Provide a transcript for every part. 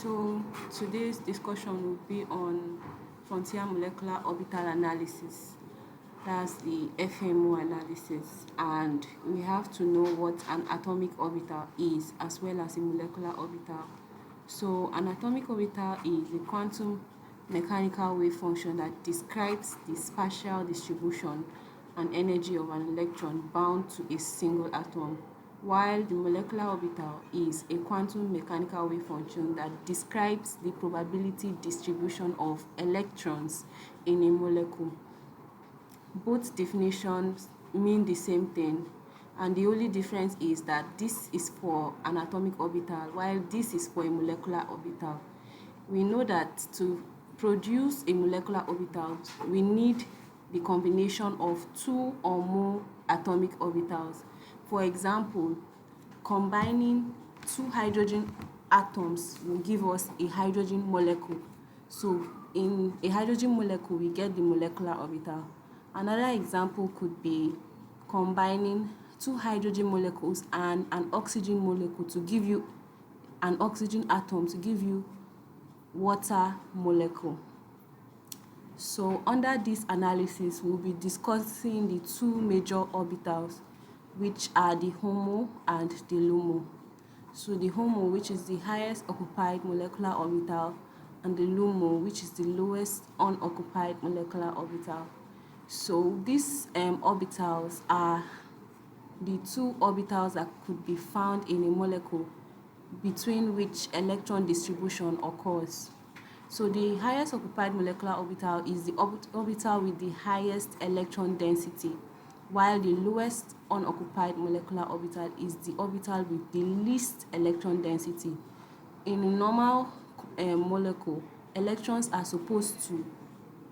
So today's discussion will be on frontier molecular orbital analysis. That's the FMO analysis, and we have to know what an atomic orbital is as well as a molecular orbital. So an atomic orbital is a quantum mechanical wave function that describes the spatial distribution and energy of an electron bound to a single atom, while the molecular orbital is a quantum mechanical wave function that describes the probability distribution of electrons in a molecule. Both definitions mean the same thing, and the only difference is that this is for an atomic orbital while this is for a molecular orbital. We know that to produce a molecular orbital, we need the combination of two or more atomic orbitals. For example, combining two hydrogen atoms will give us a hydrogen molecule. So in a hydrogen molecule, we get the molecular orbital. Another example could be combining two hydrogen molecules and an oxygen molecule to give you an oxygen atom to give you water molecule. So under this analysis, we'll be discussing the two major orbitals, which are the HOMO and the LUMO. So the HOMO, which is the highest occupied molecular orbital, and the LUMO, which is the lowest unoccupied molecular orbital. So these orbitals are the two orbitals that could be found in a molecule between which electron distribution occurs. So the highest occupied molecular orbital is the orbital with the highest electron density, while the lowest unoccupied molecular orbital is the orbital with the least electron density. In a normal molecule, electrons are supposed to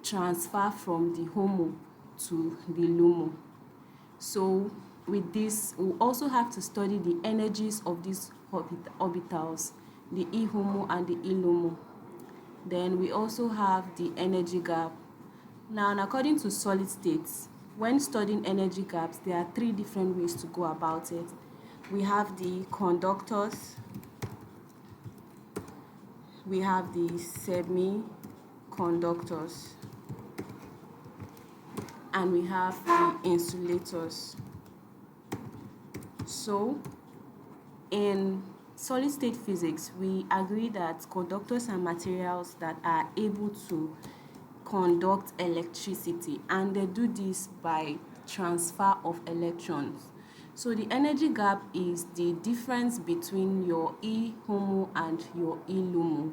transfer from the HOMO to the LUMO. So with this, we'll also have to study the energies of these orbitals, the HOMO and the LUMO. Then we also have the energy gap. Now, according to solid states, when studying energy gaps, there are three different ways to go about it. We have the conductors, we have the semiconductors, and we have the insulators. So in solid state physics, we agree that conductors are materials that are able to conduct electricity, and they do this by transfer of electrons. So the energy gap is the difference between your HOMO and your LUMO.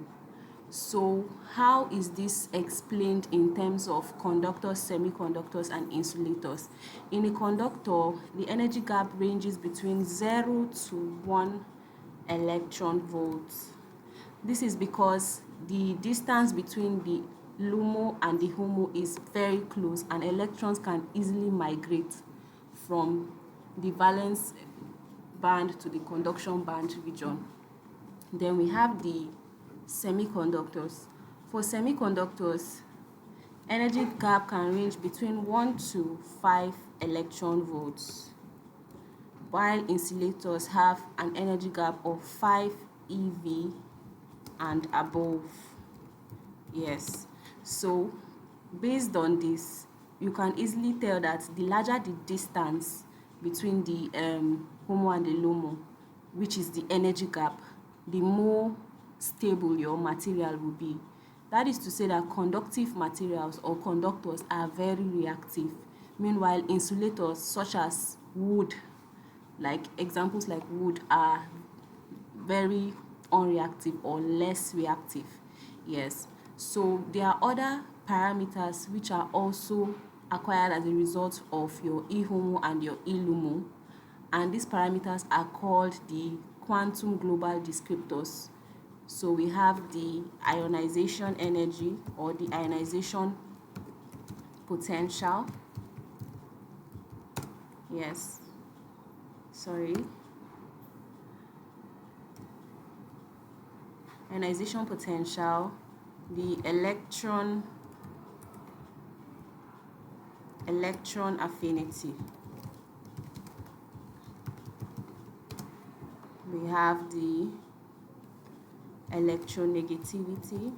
So how is this explained in terms of conductors, semiconductors, and insulators? In a conductor, the energy gap ranges between 0 to 1 electron volts. This is because the distance between the LUMO and the HOMO is very close, and electrons can easily migrate from the valence band to the conduction band region. Then we have the semiconductors. For semiconductors, energy gap can range between 1 to 5 electron volts, while insulators have an energy gap of 5 eV and above. Yes, so based on this, you can easily tell that the larger the distance between the HOMO and the LUMO, which is the energy gap, the more stable your material will be. That is to say that conductive materials or conductors are very reactive. Meanwhile, insulators such as wood, like examples like wood, are very unreactive or less reactive. Yes. So there are other parameters which are also acquired as a result of your HOMO and your LUMO, and these parameters are called the quantum global descriptors. So we have the ionization energy or the ionization potential. Yes. Sorry. Ionization potential, the electron affinity. We have the electronegativity,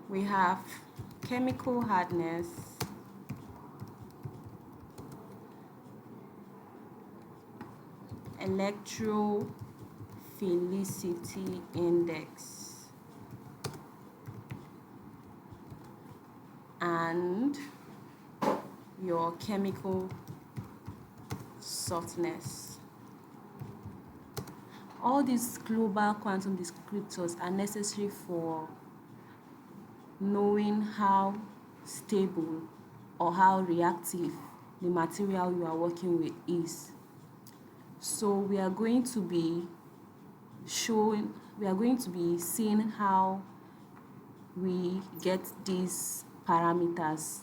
we have chemical hardness, electrophilicity index, and your chemical softness. All these global quantum descriptors are necessary for knowing how stable or how reactive the material you are working with is. So we are going to be seeing how we get these parameters,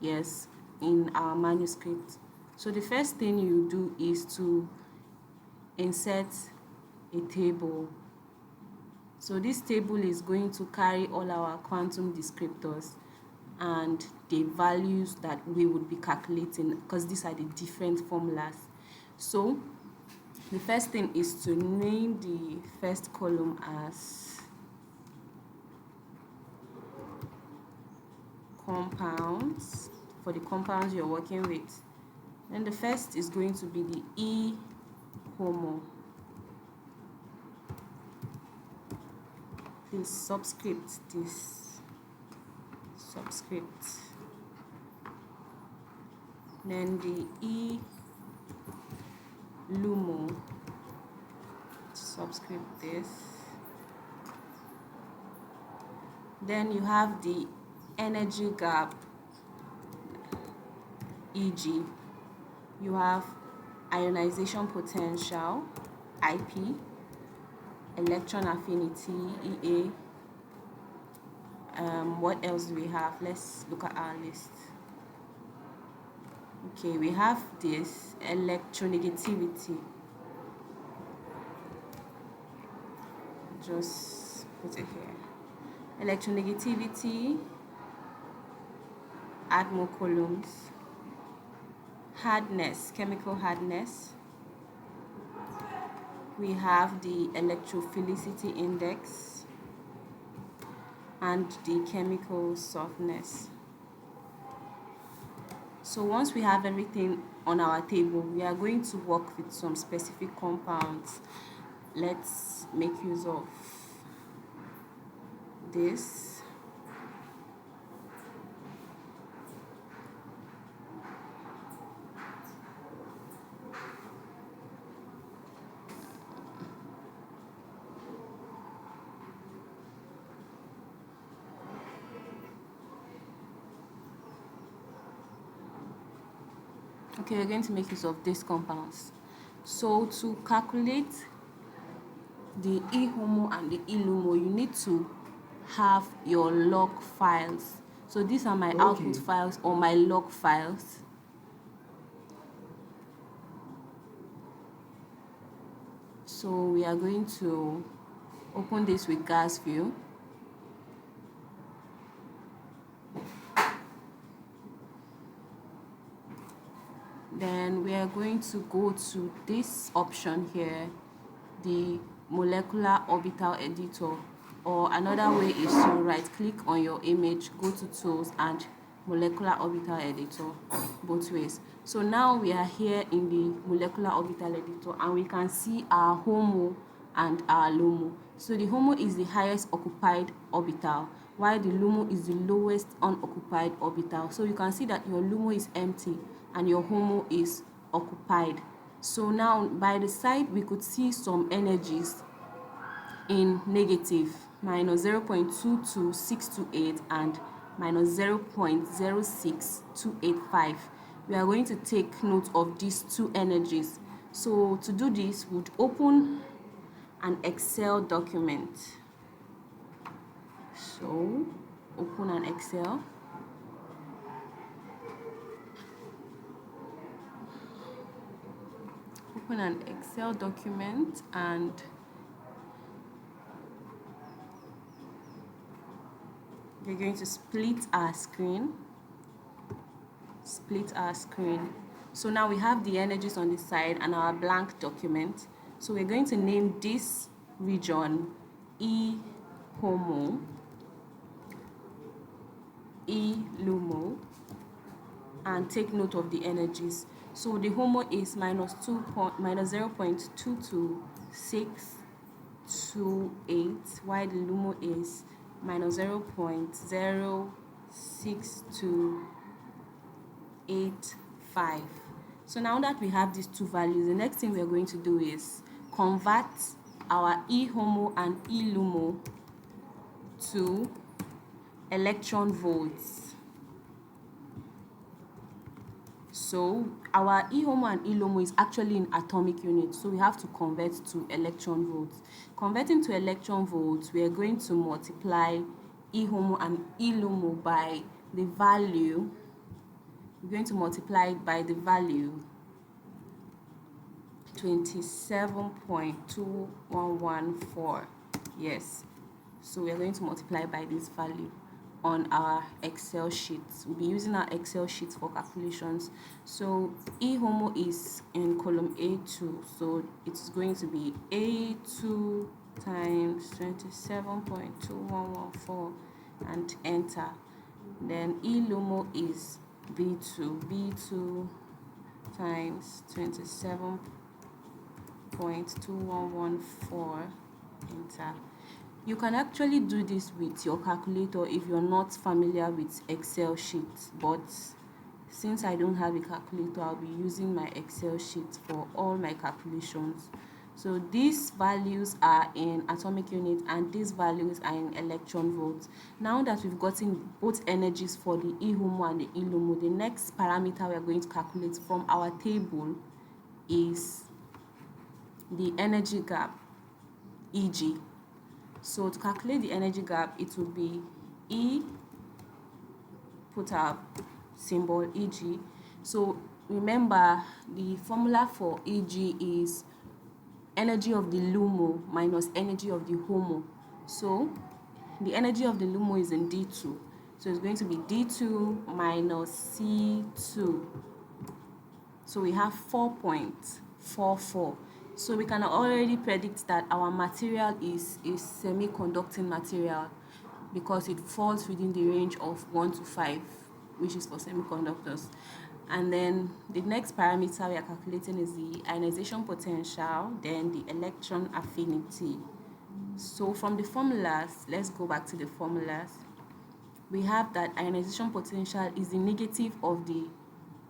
yes, in our manuscript. So the first thing you do is to insert a table. So this table is going to carry all our quantum descriptors and the values that we would be calculating, because these are the different formulas. So the first thing is to name the first column as compounds, for the compounds you're working with. Then the first is going to be the HOMO. Please subscript this, subscript. Then the LUMO, subscript this. Then you have the energy gap, EG. You have ionization potential, IP, electron affinity, EA. What else do we have? Let's look at our list. Okay, we have this electronegativity. Just put it here. Electronegativity, add more columns. Hardness, chemical hardness. We have the electrophilicity index and the chemical softness. So once we have everything on our table, we are going to work with some specific compounds. Let's make use of this. Okay, we're going to make use of these compounds. So to calculate the HOMO and the LUMO, you need to have your log files. So these are my output files or my log files. So we are going to open this with gas view. Then we are going to go to this option here, the Molecular Orbital Editor, or another way is to right click on your image, go to Tools and Molecular Orbital Editor, both ways. So now we are here in the Molecular Orbital Editor and we can see our HOMO and our LUMO. So the HOMO is the highest occupied orbital, while the LUMO is the lowest unoccupied orbital. So you can see that your LUMO is empty and your HOMO is occupied. So now by the side we could see some energies in negative, minus 0.22628 and minus 0.06285. We are going to take note of these two energies. So to do this, we'd open an Excel document. So open an Excel. Open an Excel document and we're going to split our screen. Split our screen. So now we have the energies on the side and our blank document. So we're going to name this region HOMO, LUMO, and take note of the energies. So the HOMO is minus 0.22628, while the LUMO is minus 0.06285. So now that we have these two values, the next thing we are going to do is convert our HOMO and LUMO to electron volts. So our HOMO and LUMO is actually in atomic units, so we have to convert to electron volts. Converting to electron volts, we are going to multiply HOMO and LUMO by the value. We're going to multiply it by the value 27.2114. Yes. So we are going to multiply by this value on our Excel sheets. We'll be using our Excel sheets for calculations. So HOMO is in column A2, so it's going to be A2 times 27.2114 and enter. Then LUMO is B2 times 27.2114, enter. You can actually do this with your calculator if you're not familiar with Excel sheets, but since I don't have a calculator, I'll be using my Excel sheet for all my calculations. So these values are in atomic units and these values are in electron volts. Now that we've gotten both energies for the HOMO and the LUMO, the next parameter we are going to calculate from our table is the energy gap, EG. So to calculate the energy gap, it would be E, put our symbol EG. So remember, the formula for EG is energy of the LUMO minus energy of the HOMO. So the energy of the LUMO is in D2. So it's going to be D2 minus C2. So we have 4.44. So we can already predict that our material is a semiconducting material because it falls within the range of 1 to 5, which is for semiconductors. And then the next parameter we are calculating is the ionization potential, then the electron affinity. So from the formulas, let's go back to the formulas. We have that ionization potential is the negative of the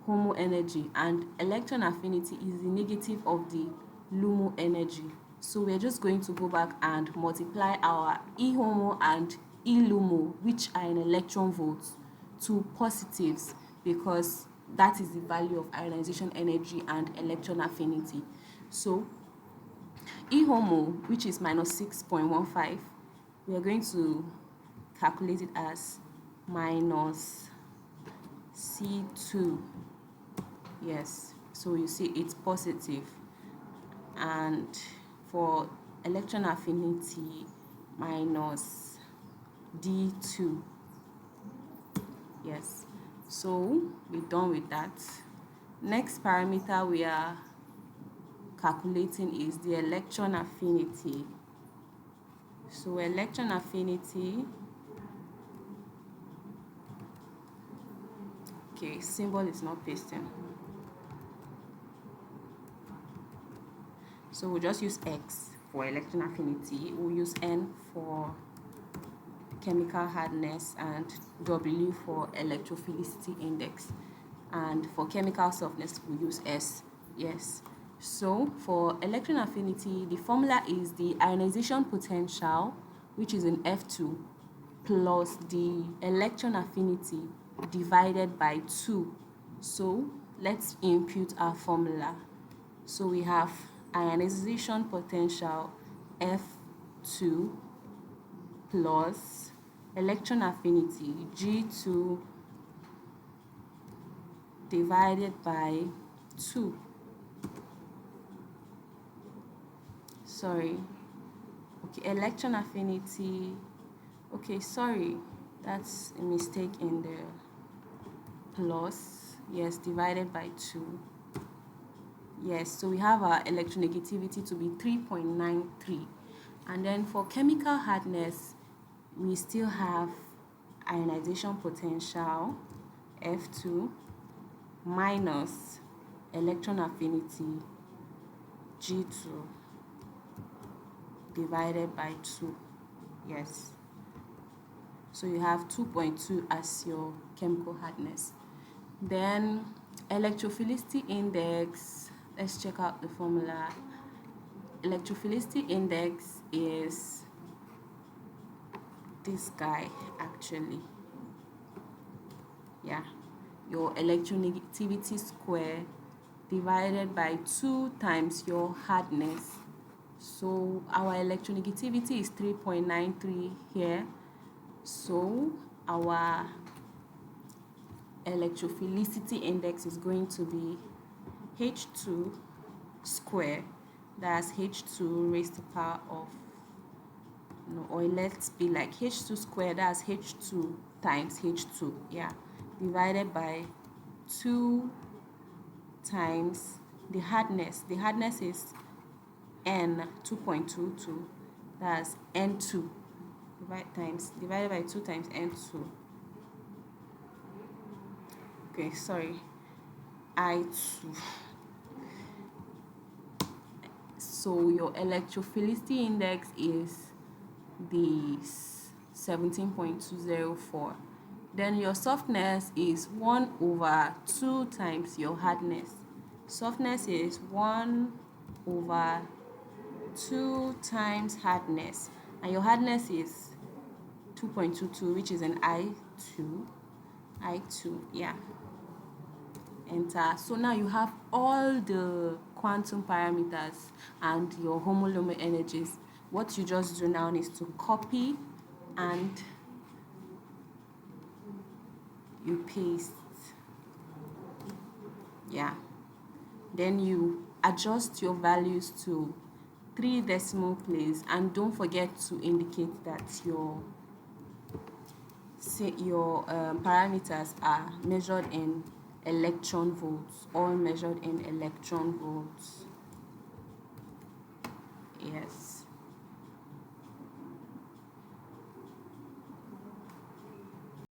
HOMO energy and electron affinity is the negative of the LUMO energy. So we're just going to go back and multiply our HOMO and LUMO, which are in electron volts, to positives because that is the value of ionization energy and electron affinity. So HOMO, which is minus 6.15, we are going to calculate it as minus C2. Yes, so you see it's positive. And for electron affinity, minus D2. Yes, so we're done with that. Next parameter we are calculating is the electron affinity. So electron affinity, okay, symbol is not pasting. So we'll just use X for electron affinity, we'll use N for chemical hardness, and W for electrophilicity index, and for chemical softness we'll use S. Yes, so for electron affinity, the formula is the ionization potential, which is in F2, plus the electron affinity divided by 2. So let's input our formula. So we have ionization potential F2 plus electron affinity G2 divided by 2. Okay, electron affinity, okay, sorry, that's a mistake in the plus. yes, divided by 2. Yes, so we have our electronegativity to be 3.93. And then for chemical hardness, we still have ionization potential, F2, minus electron affinity, G2, divided by 2. Yes. So you have 2.2 as your chemical hardness. Then electrophilicity index, let's check out the formula. Electrophilicity index is this guy actually. Yeah, your electronegativity square divided by 2 times your hardness. So our electronegativity is 3.93 here. So our electrophilicity index is going to be H2 square, that's H2 raised to the power of, no, or let's be like H2 square, that's H2 times H2, yeah, divided by 2 times the hardness. The hardness is N 2.22, that's N2, divided by 2 times N2. Okay, sorry, I2. So your electrophilicity index is the 17.204. Then your softness is 1 over 2 times your hardness. Softness is 1 over 2 times hardness. And your hardness is 2.22, which is an I2. Yeah. Enter. So now you have all the quantum parameters and your HOMO LUMO energies. What you just do now is to copy and you paste. Yeah. Then you adjust your values to 3 decimal place, and don't forget to indicate that your parameters are measured in electron volts, all measured in electron volts. Yes.